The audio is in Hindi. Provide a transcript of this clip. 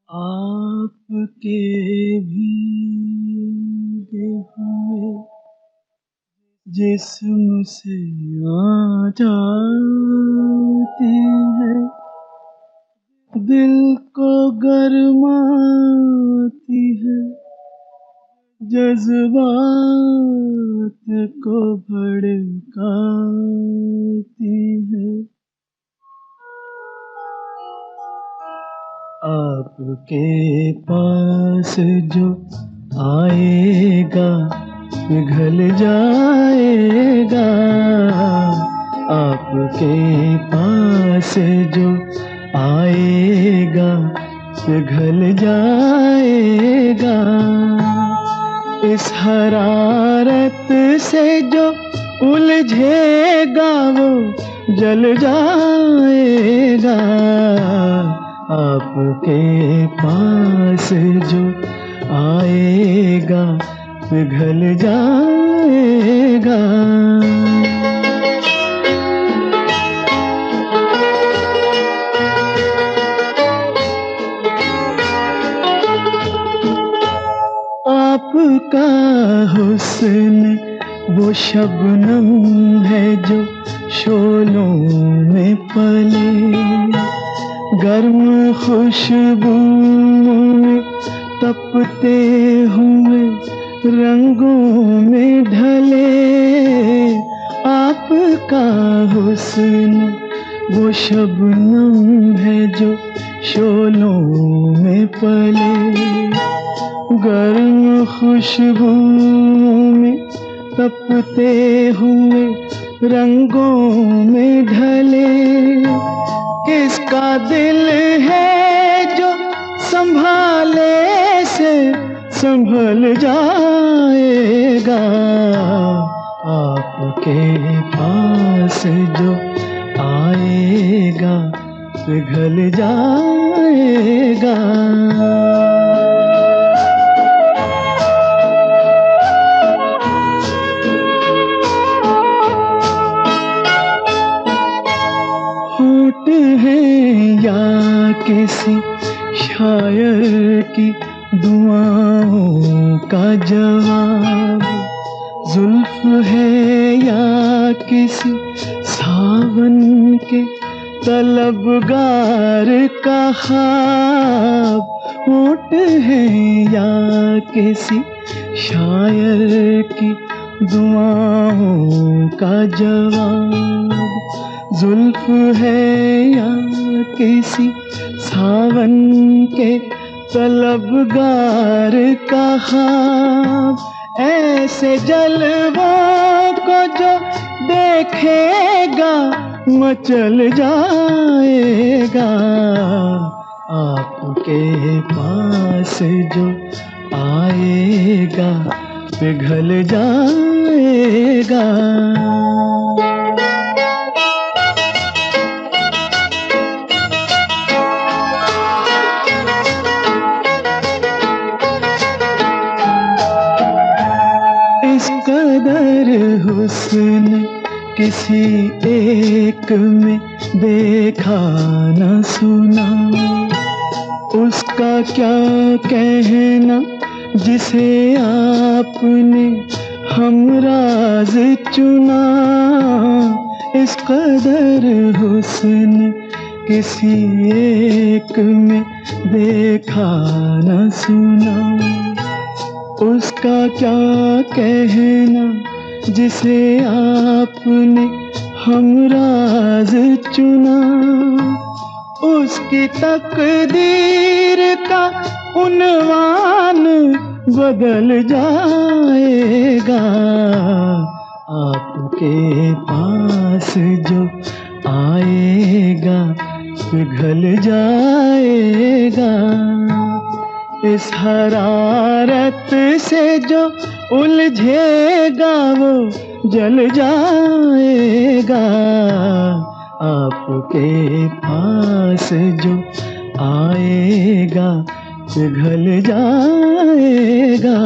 आपके भीगे हुए जिस्म से आ जाती है, दिल को गरमाती है, जज्बात को भड़काती है। आपके पास जो आएगा पिघल जाएगा, आपके पास जो आएगा पिघल जाएगा। इस हरारत से जो उलझेगा वो जल जाएगा, आपके पास जो आएगा पिघल जाएगा। आपका हुस्न वो शबनम है जो शोलों में पले, गर्म खुशबू में तपते हुए रंगों में ढले। आपका हुस्न वो शबनम है जो शोलों में पले, गर्म खुशबू में तपते हुए रंगों में ढले। किसका दिल है जो संभाले से संभल जाएगा, आपके पास जो आएगा पिघल जाएगा। होठ है या किसी शायर की दुआओं का जवाब, जुल्फ है या किसी सावन के तलबगार का ख्वाब। होठ है या किसी शायर की दुआओं का जवाब, जुल्फ है या किसी सावन के तलबगार का ख्वाब। ऐसे जलवों को जो देखेगा मचल जाएगा, आपके पास जो आएगा पिघल जाएगा। इस कदर हुस्न किसी एक में देखा न सुना, उसका क्या कहना जिसे आपने हमराज चुना। इस कदर हुस्न किसी एक में देखा न सुना, उसका क्या कहना जिसे आपने हमराज चुना। उसकी तकदीर का उन्वान बदल जाएगा, आपके पास जो आएगा पिघल जाएगा। इस हरारत से जो उलझेगा वो जल जाएगा, आपके पास जो आएगा पिघल जाएगा।